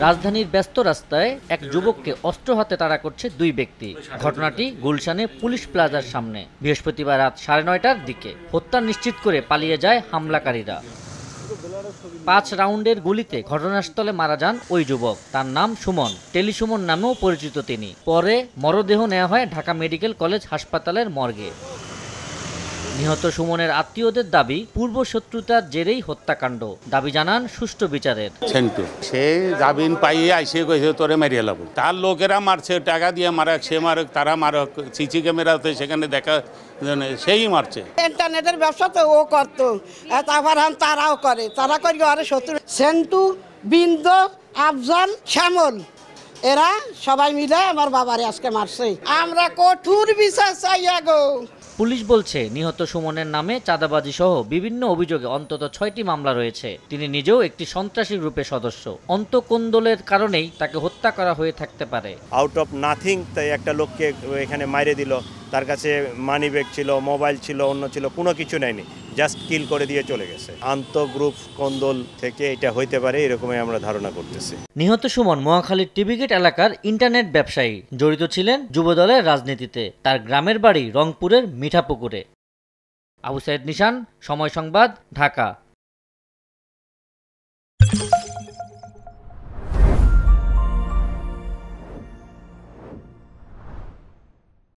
রাজধানীর ব্যস্ত রাস্তায় এক যুবককে অস্ত্র হাতে তাড়া করছে দুই ব্যক্তি। ঘটনাটি গুলশানে পুলিশ প্লাজার সামনে বৃহস্পতিবার রাত 9:30টার দিকে। হত্যা নিশ্চিত করে পালিয়ে যায় হামলাকারীরা। 5 রাউন্ডের গুলিতে ঘটনাস্থলে মারা যান ওই যুবক। তার নাম সুমন, টেলি সুমন নামেও পরিচিত তিনি। পরে মরদেহ নেওয়া হয় ঢাকা মেডিকেল কলেজ হাসপাতালের মর্গে। নিহত সুমনের আত্মীয়দের দাবি, পূর্ব শত্রুতার জেরেই হত্যাকাণ্ড। দাবি জানান সুষ্ঠু বিচারের। সে জামিন পাইয়ে আইসে কইছে তোরে মারিয়ে লাভ, তার লোকেরা মারছে, টাকা দিয়ে মারক, সে মারক, তারা মারক, সিসি ক্যামেরাতে সেখানে দেখা সেই মারছে। ইন্টারনেটের ব্যবসা তো ও করতো, তারপর তারাও করে, তারা করি আরে শত্রু। সেন্টু, বিন্দু, আফজাল, শ্যামল এরা সবাই মিলে আমার বাবারে আজকে মারছে। আমরা কঠোর বিচার চাই গো। পুলিশ বলছে, নিহত সুমনের নামে চাঁদাবাজি সহ বিভিন্ন অভিযোগে অন্তত 6টি মামলা রয়েছে। তিনি নিজেও একটি সন্ত্রাসী গ্রুপের সদস্য। অন্তঃকোন্দলের কারণেই তাকে হত্যা করা হয়ে থাকতে পারে। আউট অফ নাথিং তাই একটা লোককে এখানে মাইরে দিল। তার কাছে মানি ব্যাগ ছিল, মোবাইল ছিল, অন্য ছিল, কোনো কিছু নেয়নি, জাস্ট কিল করে দিয়ে চলে গেছে। আন্তঃগ্রুপ কোন্দল থেকে এটা হইতে পারে, এরকমই আমরা ধারণা করতেছি। নিহত সুমন মহাখালীর টিভিগেট এলাকার ইন্টারনেট ব্যবসায়ী। জড়িত ছিলেন যুবদলের রাজনীতিতে। তার গ্রামের বাড়ি রংপুরের মিঠাপুকুরে। আবু সাইদ নিশান, সময় সংবাদ, ঢাকা।